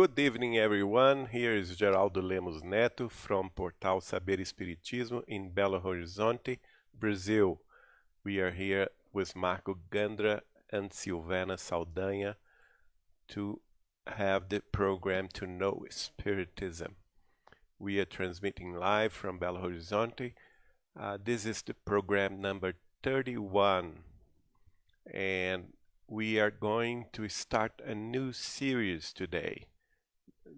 Good evening, everyone. Here is Geraldo Lemos Neto from Portal Saber Espiritismo in Belo Horizonte, Brazil. We are here with Marco Gandra and Silvana Saldanha to have the program To Know Spiritism. We are transmitting live from Belo Horizonte. This is the program number 31, and we are going to start a new series today.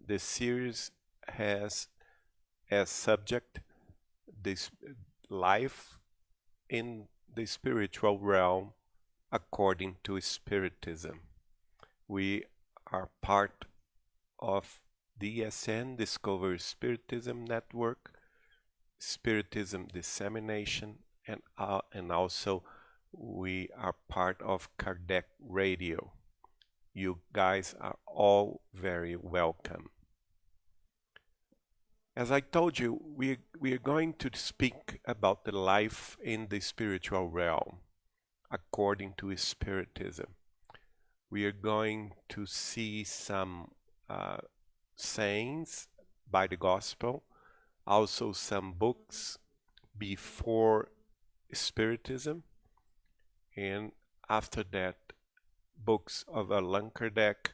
This series has as subject this life in the spiritual realm according to Spiritism. We are part of DSN, Discover Spiritism Network, Spiritism Dissemination, and also we are part of Kardec Radio. You guys are all very welcome. As I told you, we are going to speak about the life in the spiritual realm according to Spiritism. We are going to see some sayings by the Gospel, also some books before Spiritism, and after that, books of Allan Kardec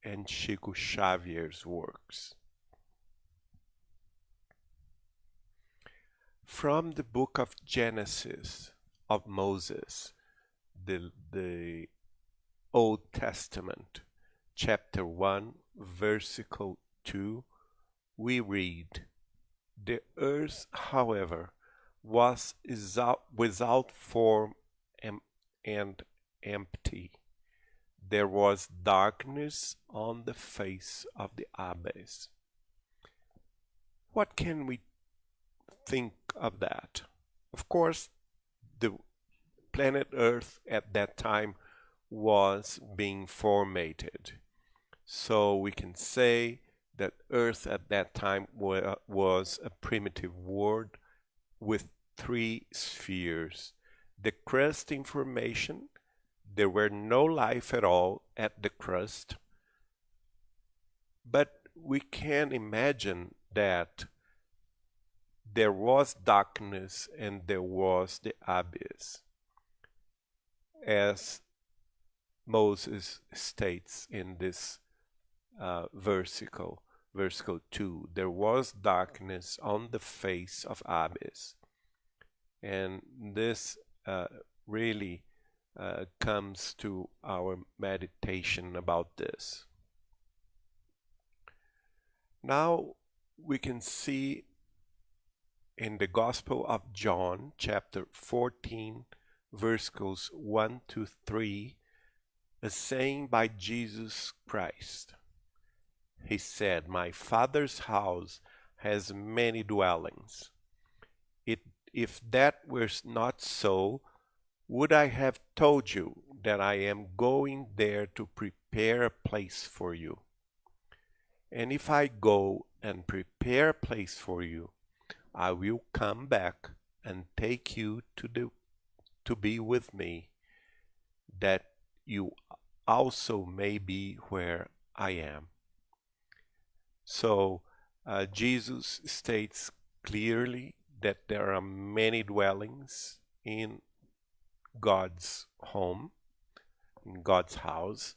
and Chico Xavier's works. From the book of Genesis of Moses, the Old Testament, chapter 1, versicle 2, we read, "The earth, however, was without form and empty. There was darkness on the face of the abyss." What can we think of that? Of course, the planet Earth at that time was being formated. So we can say that Earth at that time was a primitive world with three spheres. The crust information, there were no life at all at the crust, but we can imagine that there was darkness and there was the abyss, as Moses states in this versicle 2. There was darkness on the face of abyss, and this really comes to our meditation about this. Now we can see in the Gospel of John, chapter 14, verses 1 to 3, a saying by Jesus Christ. He said, "My Father's house has many dwellings. If that were not so, would I have told you that I am going there to prepare a place for you? And if I go and prepare a place for you, I will come back and take you to be with me, that you also may be where I am." So Jesus states clearly that there are many dwellings in God's home, in God's house.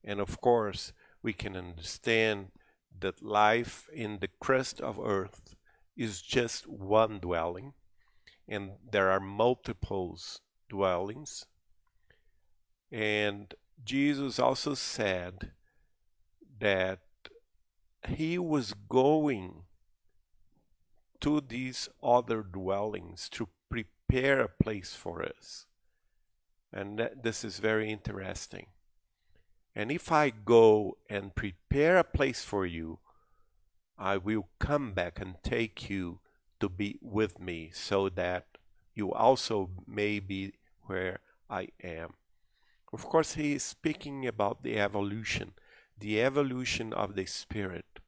And of course, we can understand that life in the crust of earth is just one dwelling, and there are multiple dwellings. And Jesus also said that he was going to these other dwellings to prepare a place for us. And this is very interesting. "And if I go and prepare a place for you, I will come back and take you to be with me, so that you also may be where I am." Of course, he is speaking about the evolution of the spirit.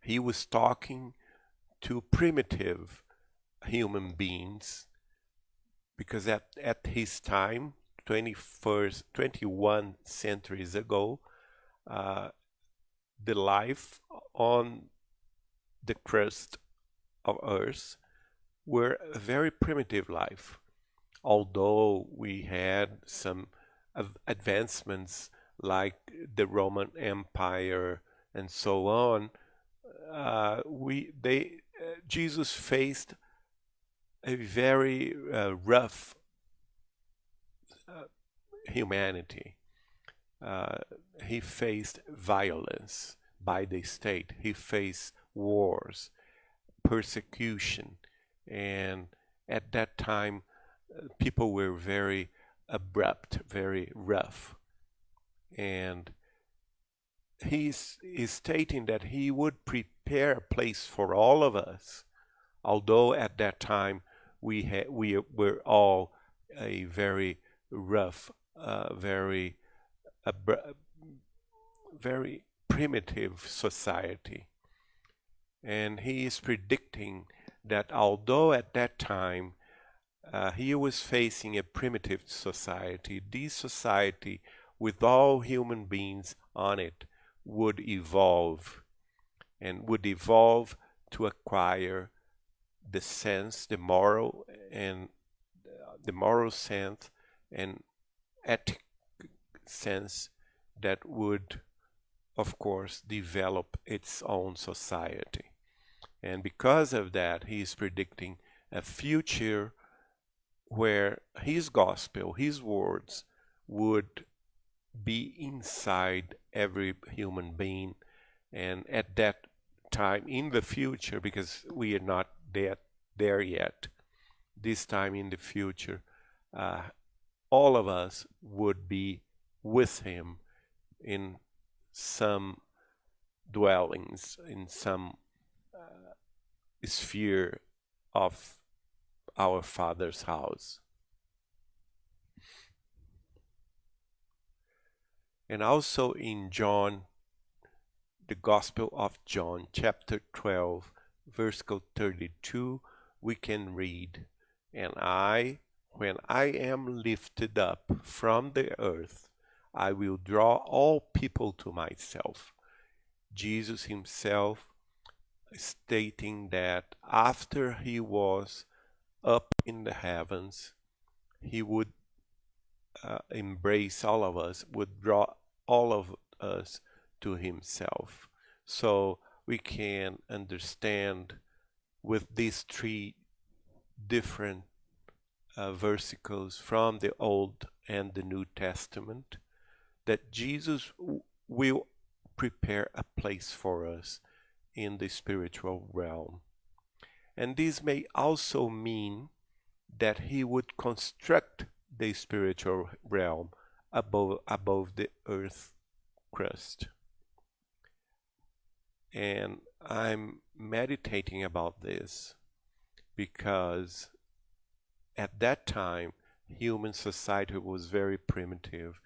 He was talking to primitive human beings, because at his time, 21 centuries ago, the life on the crust of Earth were a very primitive life. Although we had some advancements like the Roman Empire and so on, Jesus faced a very rough humanity. Uh, he faced violence by the state. He faced wars, persecution, and at that time, people were very abrupt, very rough, and he's stating that he would prepare a place for all of us. Although at that time we were all a very rough, very very primitive society. And he is predicting that although at that time he was facing a primitive society, this society with all human beings on it would evolve and would evolve to acquire the sense, the moral sense and ethic sense that would, of course, develop its own society. And because of that, he is predicting a future where his gospel, his words, would be inside every human being. And at that time in the future, because we are not there yet, this time in the future, all of us would be with him in some dwellings, in some sphere of our Father's house. And also in John, the Gospel of John, chapter 12, verse 32, we can read, "And when I am lifted up from the earth, I will draw all people to myself." Jesus himself stating that after he was up in the heavens, he would embrace all of us, would draw all of us to himself. So we can understand with these three different versicles from the Old and the New Testament that Jesus will prepare a place for us in the spiritual realm. And this may also mean that he would construct the spiritual realm above the earth crust. And I'm meditating about this because at that time human society was very primitive,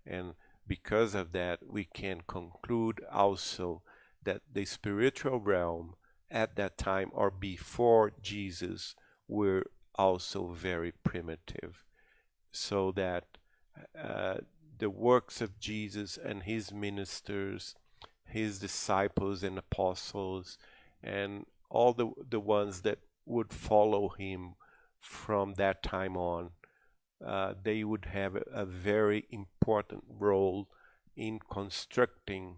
and because of that we can conclude also that the spiritual realm at that time or before Jesus were also very primitive, so that the works of Jesus and his ministers, his disciples and apostles, and all the ones that would follow him from that time on, they would have a very important role in constructing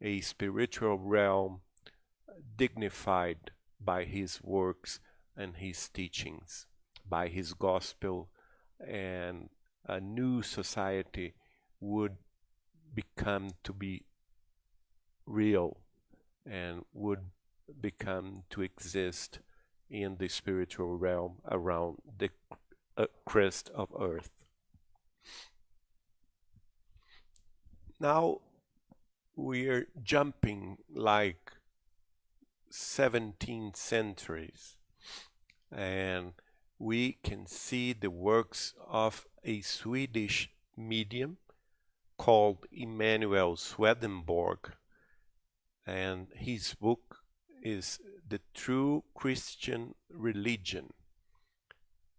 a spiritual realm dignified by his works and his teachings, by his gospel, and a new society would become to be real and would become to exist in the spiritual realm around the crust of earth. Now we're jumping like 17 centuries, and we can see the works of a Swedish medium called Emanuel Swedenborg, and his book is The True Christian Religion.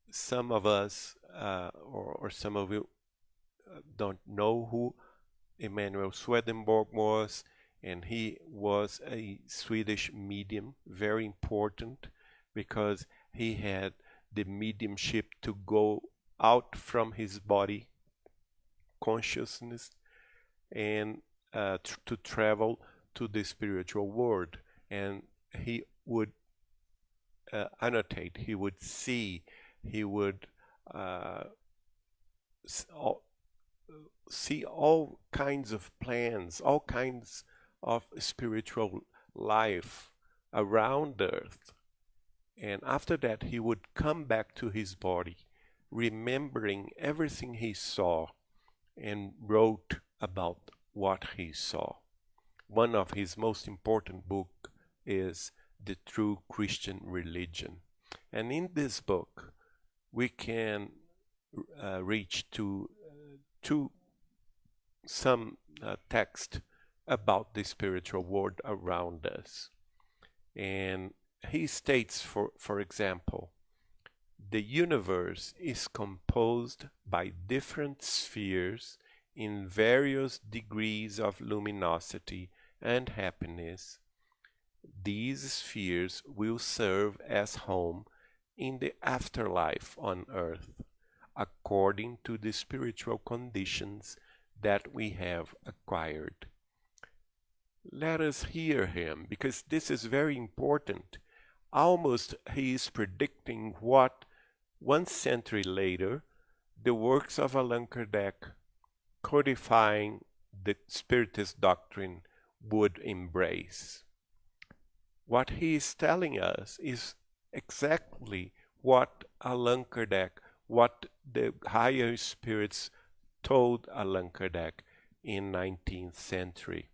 Some of us, or some of you, don't know who Emanuel Swedenborg was, and he was a Swedish medium, very important, because he had the mediumship to go out from his body consciousness and to travel to the spiritual world. And he would annotate, he would see, he would uh, see all kinds of plans, all kinds of spiritual life around earth. And after that, he would come back to his body, remembering everything he saw, and wrote about what he saw. One of his most important books is The True Christian Religion. And in this book, we can reach to some text about the spiritual world around us. And he states, for example, the universe is composed by different spheres in various degrees of luminosity and happiness. These spheres will serve as home in the afterlife on earth, according to the spiritual conditions that we have acquired. Let us hear him, because this is very important. Almost he is predicting what 1 century later the works of Allan Kardec, codifying the Spiritist doctrine, would embrace. What he is telling us is exactly what Allan Kardec, what the higher spirits told Allan Kardec in 19th century.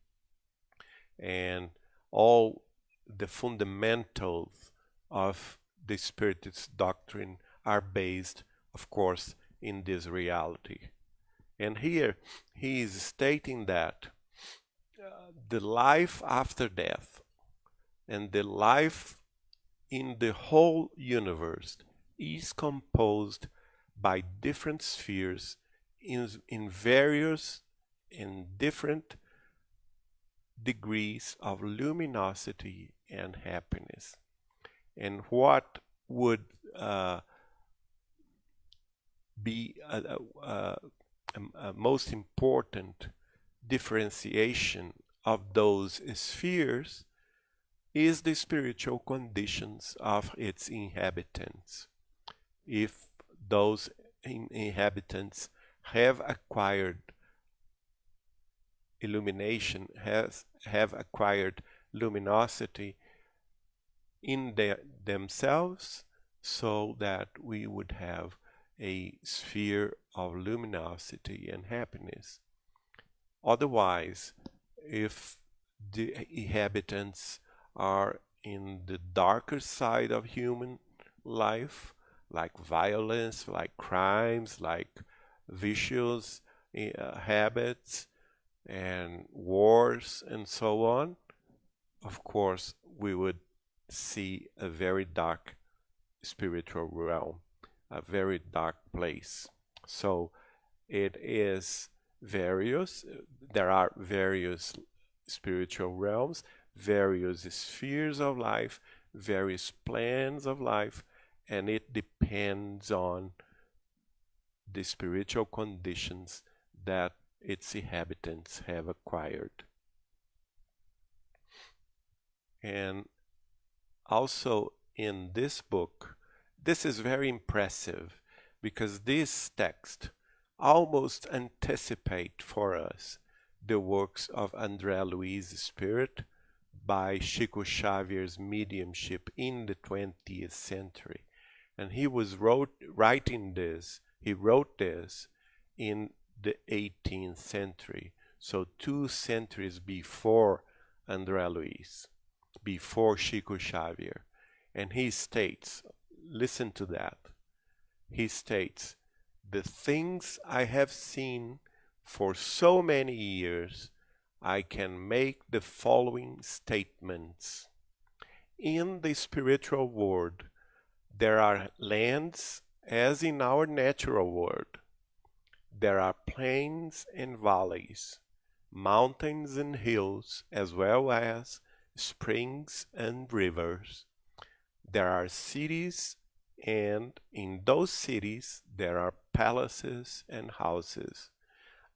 And all the fundamentals of the Spiritist doctrine are based, of course, in this reality. And here he is stating that the life after death and the life in the whole universe is composed by different spheres in various and different degrees of luminosity and happiness. And what would be a most important differentiation of those spheres is the spiritual conditions of its inhabitants. If those inhabitants have acquired illumination, have acquired luminosity in themselves, so that we would have a sphere of luminosity and happiness. Otherwise, if the inhabitants are in the darker side of human life, like violence, like crimes, like vicious habits and wars and so on, of course we would see a very dark spiritual realm, a very dark place. So it is various, there are various spiritual realms, various spheres of life, various plans of life, and it depends on the spiritual conditions that its inhabitants have acquired. And also in this book, this is very impressive, because this text almost anticipate for us the works of André Luiz Spirit by Chico Xavier's mediumship in the 20th century. And he was writing this, he wrote this in the 18th century, so 2 centuries before André Luiz, before Chico Xavier. And he states, listen to that, he states, the things I have seen for so many years, I can make the following statements. In the spiritual world, there are lands as in our natural world. There are plains and valleys, mountains and hills, as well as springs and rivers. There are cities, and in those cities there are palaces and houses.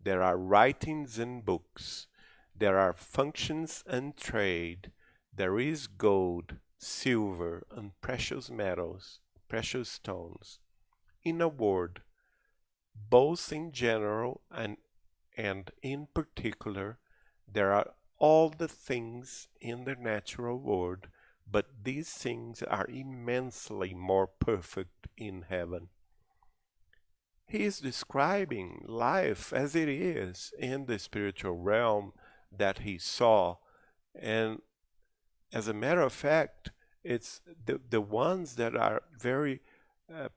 There are writings and books. There are functions and trade. There is gold, silver, and precious metals, precious stones. In a word, both in general and in particular, there are all the things in the natural world, but these things are immensely more perfect in heaven. He is describing life as it is in the spiritual realm that he saw. And as a matter of fact, it's the ones that are very uh,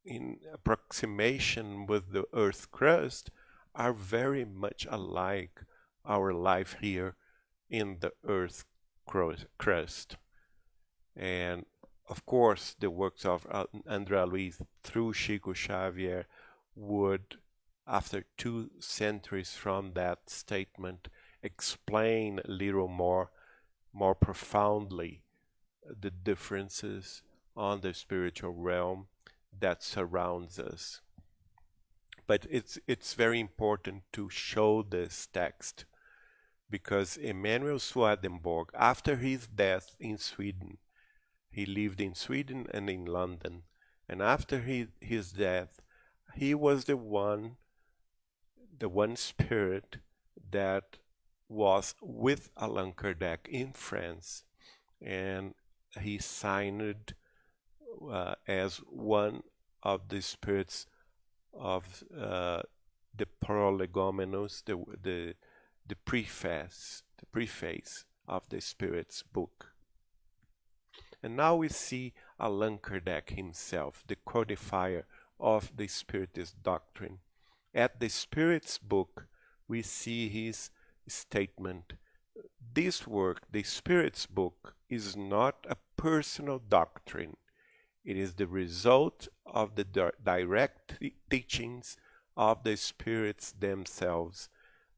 in approximation with the earth crust are very much alike our life here in the earth crust. And of course, the works of André Luiz through Chico Xavier would, after 2 centuries from that statement, explain a little more profoundly the differences on the spiritual realm that surrounds us. But it's very important to show this text because Emanuel Swedenborg, after his death in Sweden, he lived in Sweden and in London, and after his death, he was the one spirit that was with Allan Kardec in France, and he signed as one of the spirits of the Prolegomenos, the preface of the Spirit's book. And now we see Allan Kardec himself, the codifier of the Spiritist doctrine. At the Spirit's book, we see his statement. This work, the Spirit's book, is not a personal doctrine. It is the result of the direct teachings of the spirits themselves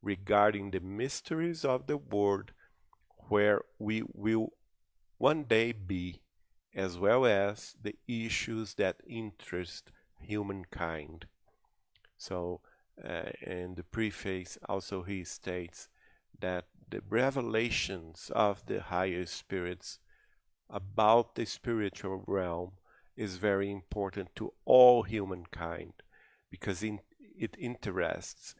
regarding the mysteries of the world where we will one day be, as well as the issues that interest humankind. So, in the preface, also he states that the revelations of the higher spirits about the spiritual realm is very important to all humankind because it interests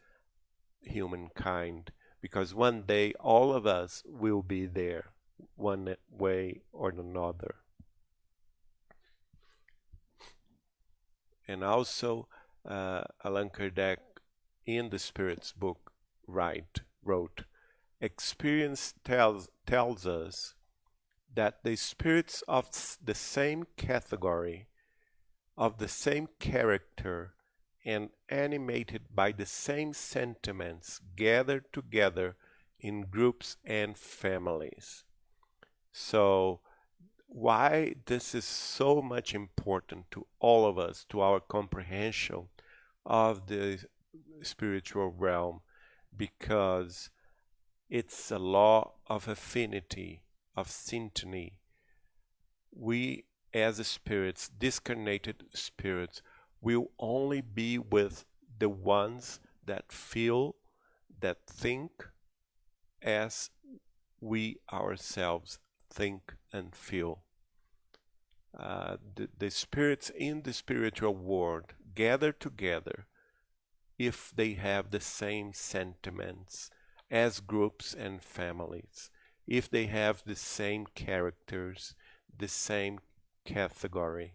humankind, because one day all of us will be there one way or another. And also Allan Kardec in the Spirit's book wrote, experience tells us that the spirits of the same category, of the same character, and animated by the same sentiments gather together in groups and families. So why this is so much important to all of us, to our comprehension of the spiritual realm, because it's a law of affinity, of syntony. We as spirits, discarnated spirits, will only be with the ones that feel, that think as we ourselves think and feel. The spirits in the spiritual world gather together if they have the same sentiments as groups and families, if they have the same characters, the same category.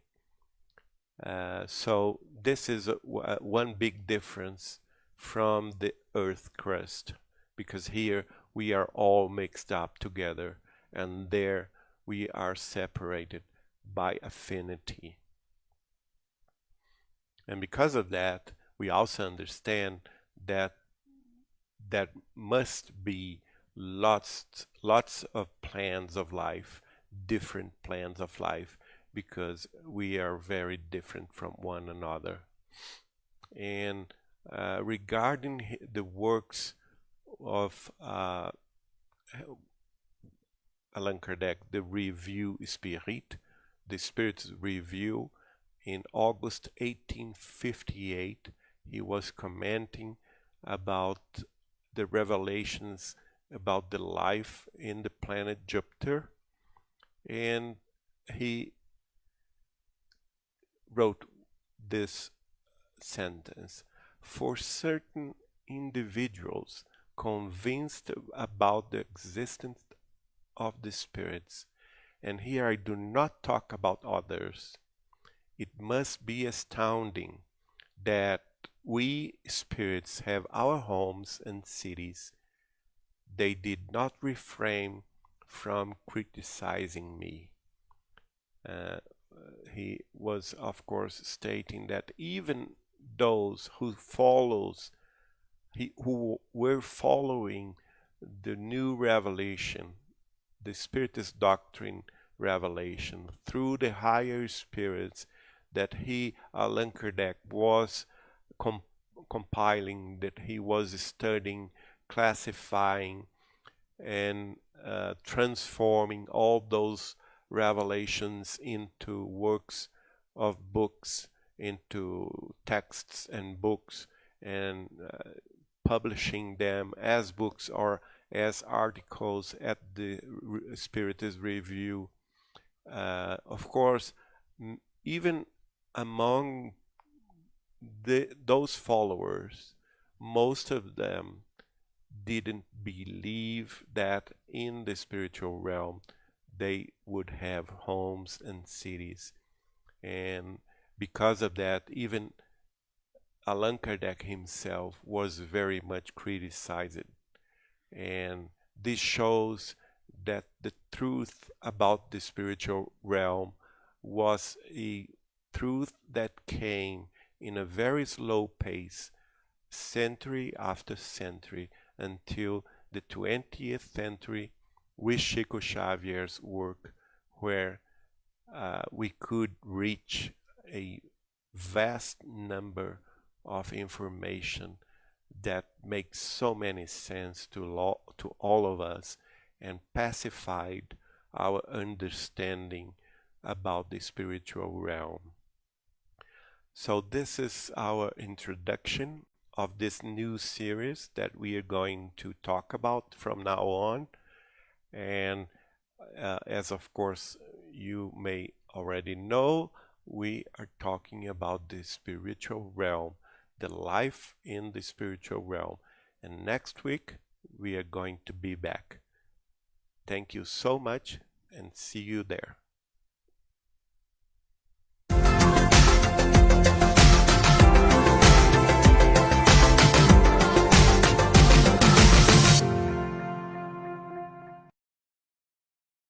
So this is one big difference from the earth crust, because here we are all mixed up together, and there we are separated by affinity. And because of that, we also understand that there must be lots of plans of life, different plans of life, because we are very different from one another. And regarding the works of Allan Kardec, the Revue Spirit, the Spirit's Review, in August 1858, he was commenting about the revelations about the life in the planet Jupiter, and he wrote this sentence: for certain individuals convinced about the existence of the spirits, and here I do not talk about others, it must be astounding that we spirits have our homes and cities. They did not refrain from criticizing me. He was, of course, stating that even those who were following the new revelation, the Spiritist doctrine revelation through the higher spirits that Allan Kardec, was compiling, that he was studying, classifying, and transforming all those revelations into works of books, into texts and books, and publishing them as books or as articles at the Spiritist Review. Of course, even among those followers, most of them didn't believe that in the spiritual realm they would have homes and cities. And because of that, even Allan Kardec himself was very much criticized. And this shows that the truth about the spiritual realm was a truth that came in a very slow pace, century after century, until the 20th century with Chico Xavier's work, where we could reach a vast number of information that makes so many sense to all of us, and pacified our understanding about the spiritual realm. So this is our introduction of this new series that we are going to talk about from now on. And as of course you may already know, we are talking about the spiritual realm, the life in the spiritual realm. And next week we are going to be back. Thank you so much, and see you there.